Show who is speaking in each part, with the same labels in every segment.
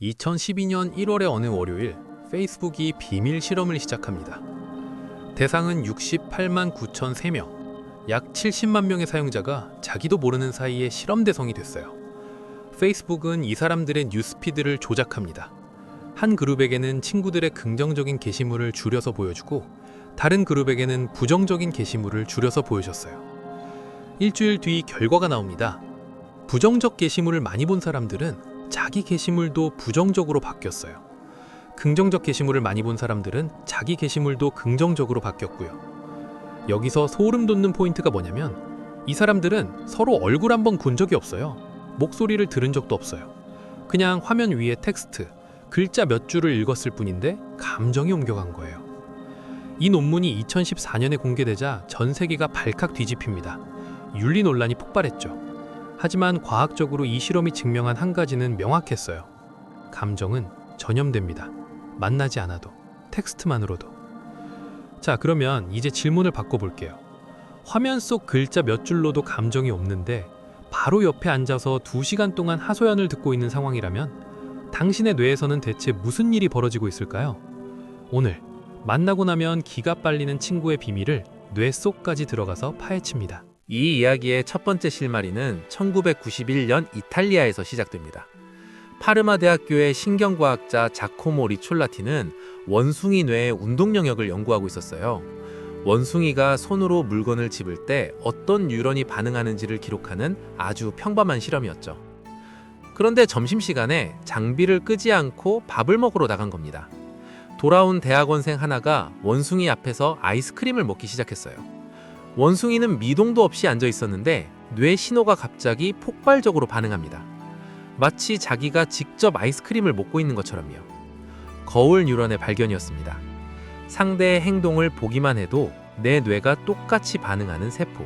Speaker 1: 2012년 1월의 어느 월요일, 페이스북이 비밀 실험을 시작합니다. 대상은 68만 9,003명, 약 70만 명의 사용자가 자기도 모르는 사이에 실험 대상이 됐어요. 페이스북은 이 사람들의 뉴스피드를 조작합니다. 한 그룹에게는 친구들의 긍정적인 게시물을 줄여서 보여주고, 다른 그룹에게는 부정적인 게시물을 줄여서 보여줬어요. 일주일 뒤 결과가 나옵니다. 부정적 게시물을 많이 본 사람들은 자기 게시물도 부정적으로 바뀌었어요. 긍정적 게시물을 많이 본 사람들은 자기 게시물도 긍정적으로 바뀌었고요. 여기서 소름 돋는 포인트가 뭐냐면 이 사람들은 서로 얼굴 한번 본 적이 없어요. 목소리를 들은 적도 없어요. 그냥 화면 위에 텍스트, 글자 몇 줄을 읽었을 뿐인데 감정이 옮겨간 거예요. 이 논문이 2014년에 공개되자 전 세계가 발칵 뒤집힙니다. 윤리 논란이 폭발했죠. 하지만 과학적으로 이 실험이 증명한 한 가지는 명확했어요. 감정은 전염됩니다. 만나지 않아도, 텍스트만으로도. 자, 그러면 이제 질문을 바꿔볼게요. 화면 속 글자 몇 줄로도 감정이 없는데 바로 옆에 앉아서 2시간 동안 하소연을 듣고 있는 상황이라면 당신의 뇌에서는 대체 무슨 일이 벌어지고 있을까요? 오늘 만나고 나면 기가 빨리는 친구의 비밀을 뇌 속까지 들어가서 파헤칩니다.
Speaker 2: 이 이야기의 첫 번째 실마리는 1991년 이탈리아에서 시작됩니다. 파르마 대학교의 신경과학자 자코모 리촐라티는 원숭이 뇌의 운동 영역을 연구하고 있었어요. 원숭이가 손으로 물건을 집을 때 어떤 뉴런이 반응하는지를 기록하는 아주 평범한 실험이었죠. 그런데 점심시간에 장비를 끄지 않고 밥을 먹으러 나간 겁니다. 돌아온 대학원생 하나가 원숭이 앞에서 아이스크림을 먹기 시작했어요. 원숭이는 미동도 없이 앉아 있었는데 뇌 신호가 갑자기 폭발적으로 반응합니다. 마치 자기가 직접 아이스크림을 먹고 있는 것처럼요. 거울 뉴런의 발견이었습니다. 상대의 행동을 보기만 해도 내 뇌가 똑같이 반응하는 세포.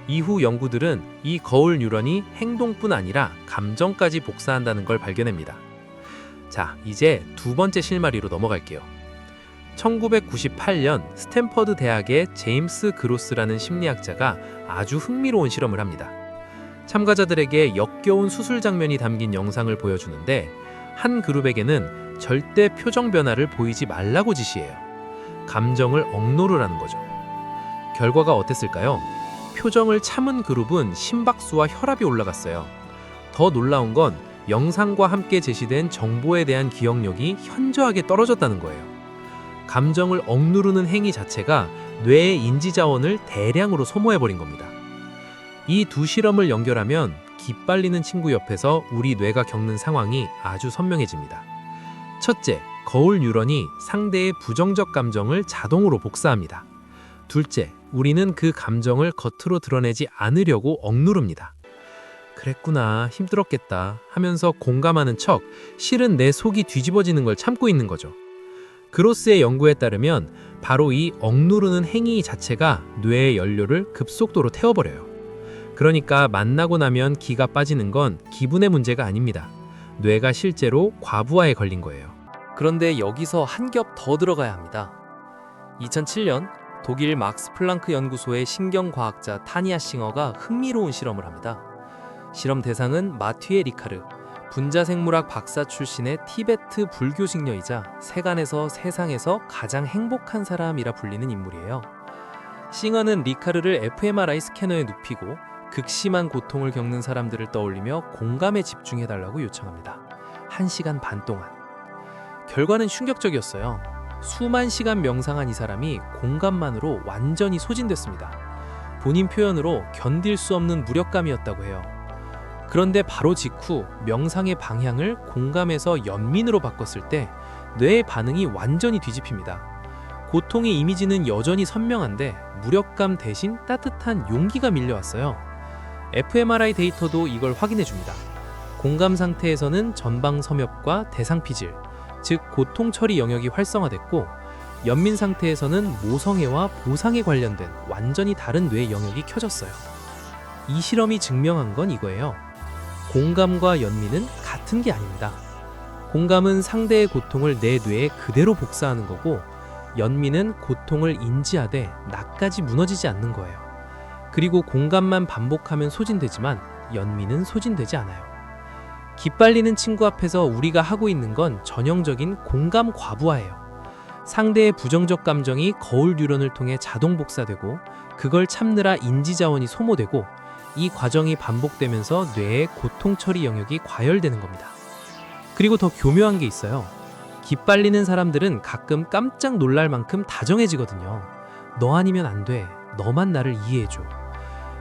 Speaker 2: 이후 연구들은 이 거울 뉴런이 행동뿐 아니라 감정까지 복사한다는 걸 발견합니다. 자, 이제 두 번째 실마리로 넘어갈게요. 1998년 스탠퍼드 대학의 제임스 그로스라는 심리학자가 아주 흥미로운 실험을 합니다. 참가자들에게 역겨운 수술 장면이 담긴 영상을 보여주는데 한 그룹에게는 절대 표정 변화를 보이지 말라고 지시해요. 감정을 억누르라는 거죠. 결과가 어땠을까요? 표정을 참은 그룹은 심박수와 혈압이 올라갔어요. 더 놀라운 건 영상과 함께 제시된 정보에 대한 기억력이 현저하게 떨어졌다는 거예요. 감정을 억누르는 행위 자체가 뇌의 인지 자원을 대량으로 소모해버린 겁니다. 이 두 실험을 연결하면 기빨리는 친구 옆에서 우리 뇌가 겪는 상황이 아주 선명해집니다. 첫째, 거울 뉴런이 상대의 부정적 감정을 자동으로 복사합니다. 둘째, 우리는 그 감정을 겉으로 드러내지 않으려고 억누릅니다. 그랬구나, 힘들었겠다 하면서 공감하는 척 실은 내 속이 뒤집어지는 걸 참고 있는 거죠. 그로스의 연구에 따르면 바로 이 억누르는 행위 자체가 뇌의 연료를 급속도로 태워버려요. 그러니까 만나고 나면 기가 빠지는 건 기분의 문제가 아닙니다. 뇌가 실제로 과부하에 걸린 거예요.
Speaker 3: 그런데 여기서 한 겹 더 들어가야 합니다. 2007년 독일 막스 플랑크 연구소의 신경과학자 타니아 싱어가 흥미로운 실험을 합니다. 실험 대상은 마튀에 리카르, 분자생물학 박사 출신의 티베트 불교 승려이자 세간에서 세상에서 가장 행복한 사람이라 불리는 인물이에요. 싱어는 리카르를 fMRI 스캐너에 눕히고 극심한 고통을 겪는 사람들을 떠올리며 공감에 집중해달라고 요청합니다. 1시간 반 동안. 결과는 충격적이었어요. 수만 시간 명상한 이 사람이 공감만으로 완전히 소진됐습니다. 본인 표현으로 견딜 수 없는 무력감이었다고 해요. 그런데 바로 직후 명상의 방향을 공감에서 연민으로 바꿨을 때 뇌의 반응이 완전히 뒤집힙니다. 고통의 이미지는 여전히 선명한데 무력감 대신 따뜻한 용기가 밀려왔어요. fMRI 데이터도 이걸 확인해 줍니다. 공감 상태에서는 전방 섬엽과 대상 피질, 즉 고통 처리 영역이 활성화됐고 연민 상태에서는 모성애와 보상에 관련된 완전히 다른 뇌 영역이 켜졌어요. 이 실험이 증명한 건 이거예요. 공감과 연민은 같은 게 아닙니다. 공감은 상대의 고통을 내 뇌에 그대로 복사하는 거고 연민은 고통을 인지하되 나까지 무너지지 않는 거예요. 그리고 공감만 반복하면 소진되지만 연민은 소진되지 않아요. 기빨리는 친구 앞에서 우리가 하고 있는 건 전형적인 공감 과부하예요. 상대의 부정적 감정이 거울 뉴런을 통해 자동 복사되고 그걸 참느라 인지 자원이 소모되고 이 과정이 반복되면서 뇌의 고통 처리 영역이 과열되는 겁니다. 그리고 더 교묘한 게 있어요. 기빨리는 사람들은 가끔 깜짝 놀랄 만큼 다정해지거든요. 너 아니면 안 돼. 너만 나를 이해해줘.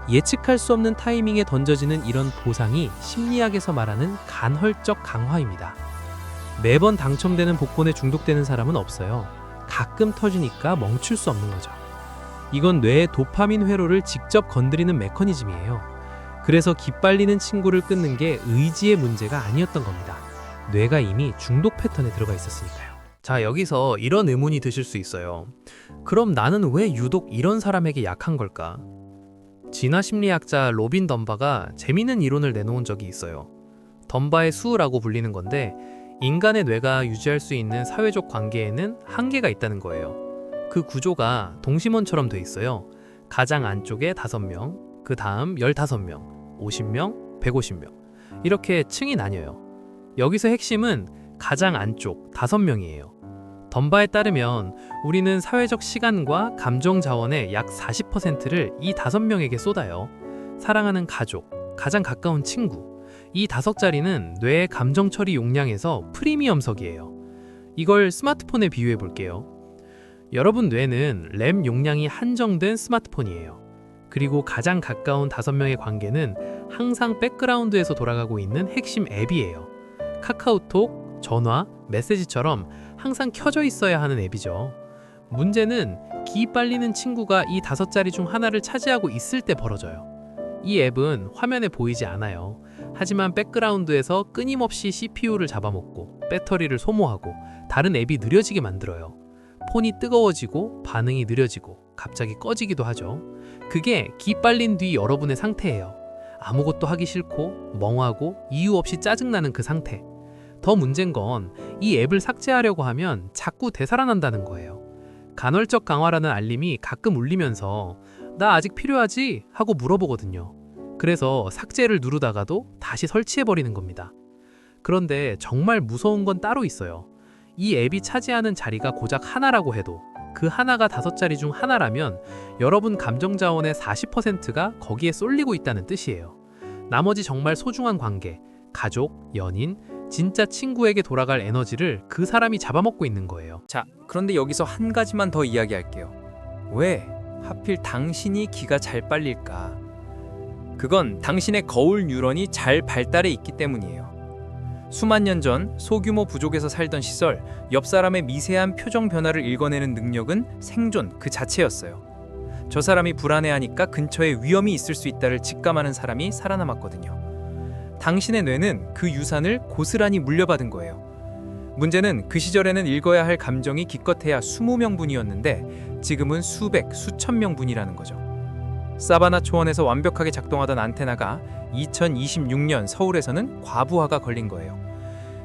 Speaker 3: 예측할 수 없는 타이밍에 던져지는 이런 보상이 심리학에서 말하는 간헐적 강화입니다. 매번 당첨되는 복권에 중독되는 사람은 없어요. 가끔 터지니까 멈출 수 없는 거죠. 이건 뇌의 도파민 회로를 직접 건드리는 메커니즘이에요. 그래서 기빨리는 친구를 끊는 게 의지의 문제가 아니었던 겁니다. 뇌가 이미 중독 패턴에 들어가 있었으니까요.
Speaker 1: 자, 여기서 이런 의문이 드실 수 있어요. 그럼 나는 왜 유독 이런 사람에게 약한 걸까? 진화 심리학자 로빈 덤바가 재미있는 이론을 내놓은 적이 있어요. 덤바의 수라고 불리는 건데 인간의 뇌가 유지할 수 있는 사회적 관계에는 한계가 있다는 거예요. 그 구조가 동심원처럼 돼 있어요. 가장 안쪽에 5명, 그 다음 15명, 50명, 150명 이렇게 층이 나뉘어요. 여기서 핵심은 가장 안쪽 5명이에요. 덤바에 따르면 우리는 사회적 시간과 감정 자원의 약 40%를 이 5명에게 쏟아요. 사랑하는 가족, 가장 가까운 친구, 이 5자리는 뇌의 감정 처리 용량에서 프리미엄석이에요. 이걸 스마트폰에 비유해 볼게요. 여러분 뇌는 램 용량이 한정된 스마트폰이에요. 그리고 가장 가까운 5명의 관계는 항상 백그라운드에서 돌아가고 있는 핵심 앱이에요. 카카오톡, 전화, 메시지처럼 항상 켜져 있어야 하는 앱이죠. 문제는 기 빨리는 친구가 이 5자리 중 하나를 차지하고 있을 때 벌어져요. 이 앱은 화면에 보이지 않아요. 하지만 백그라운드에서 끊임없이 CPU를 잡아먹고 배터리를 소모하고 다른 앱이 느려지게 만들어요. 폰이 뜨거워지고 반응이 느려지고 갑자기 꺼지기도 하죠. 그게 기 빨린 뒤 여러분의 상태예요. 아무것도 하기 싫고 멍하고 이유 없이 짜증나는 그 상태. 더 문제인 건 이 앱을 삭제하려고 하면 자꾸 되살아난다는 거예요. 간헐적 강화라는 알림이 가끔 울리면서 나 아직 필요하지? 하고 물어보거든요. 그래서 삭제를 누르다가도 다시 설치해버리는 겁니다. 그런데 정말 무서운 건 따로 있어요. 이 앱이 차지하는 자리가 고작 하나라고 해도 그 하나가 5자리 중 하나라면 여러분 감정 자원의 40%가 거기에 쏠리고 있다는 뜻이에요. 나머지 정말 소중한 관계, 가족, 연인, 진짜 친구에게 돌아갈 에너지를 그 사람이 잡아먹고 있는 거예요.
Speaker 4: 자, 그런데 여기서 한 가지만 더 이야기할게요. 왜 하필 당신이 기가 잘 빨릴까? 그건 당신의 거울 뉴런이 잘 발달해 있기 때문이에요. 수만 년 전 소규모 부족에서 살던 시절 옆 사람의 미세한 표정 변화를 읽어내는 능력은 생존 그 자체였어요. 저 사람이 불안해하니까 근처에 위험이 있을 수 있다를 직감하는 사람이 살아남았거든요. 당신의 뇌는 그 유산을 고스란히 물려받은 거예요. 문제는 그 시절에는 읽어야 할 감정이 기껏해야 20명분이었는데 지금은 수백, 수천 명분이라는 거죠. 사바나 초원에서 완벽하게 작동하던 안테나가 2026년 서울에서는 과부하가 걸린 거예요.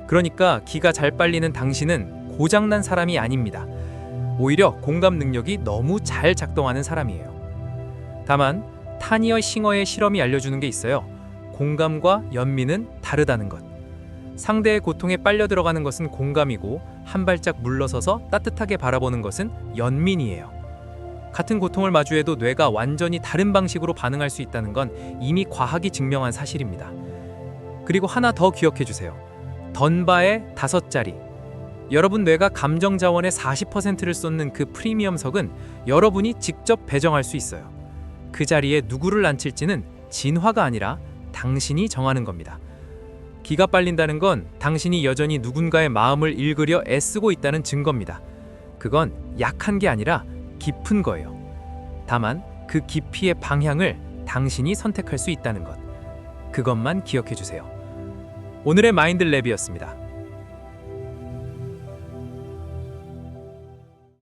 Speaker 4: 그러니까 기가 잘 빨리는 당신은 고장난 사람이 아닙니다. 오히려 공감 능력이 너무 잘 작동하는 사람이에요. 다만 타니어 싱어의 실험이 알려주는 게 있어요. 공감과 연민은 다르다는 것. 상대의 고통에 빨려 들어가는 것은 공감이고 한 발짝 물러서서 따뜻하게 바라보는 것은 연민이에요. 같은 고통을 마주해도 뇌가 완전히 다른 방식으로 반응할 수 있다는 건 이미 과학이 증명한 사실입니다. 그리고 하나 더 기억해 주세요. 던바의 5자리. 여러분 뇌가 감정 자원의 40%를 쏟는 그 프리미엄석은 여러분이 직접 배정할 수 있어요. 그 자리에 누구를 앉힐지는 진화가 아니라 당신이 정하는 겁니다. 기가 빨린다는 건 당신이 여전히 누군가의 마음을 읽으려 애쓰고 있다는 증거입니다. 그건 약한 게 아니라 깊은 거예요. 다만 그 깊이의 방향을 당신이 선택할 수 있다는 것. 그것만 기억해 주세요. 오늘의 마인드랩이었습니다.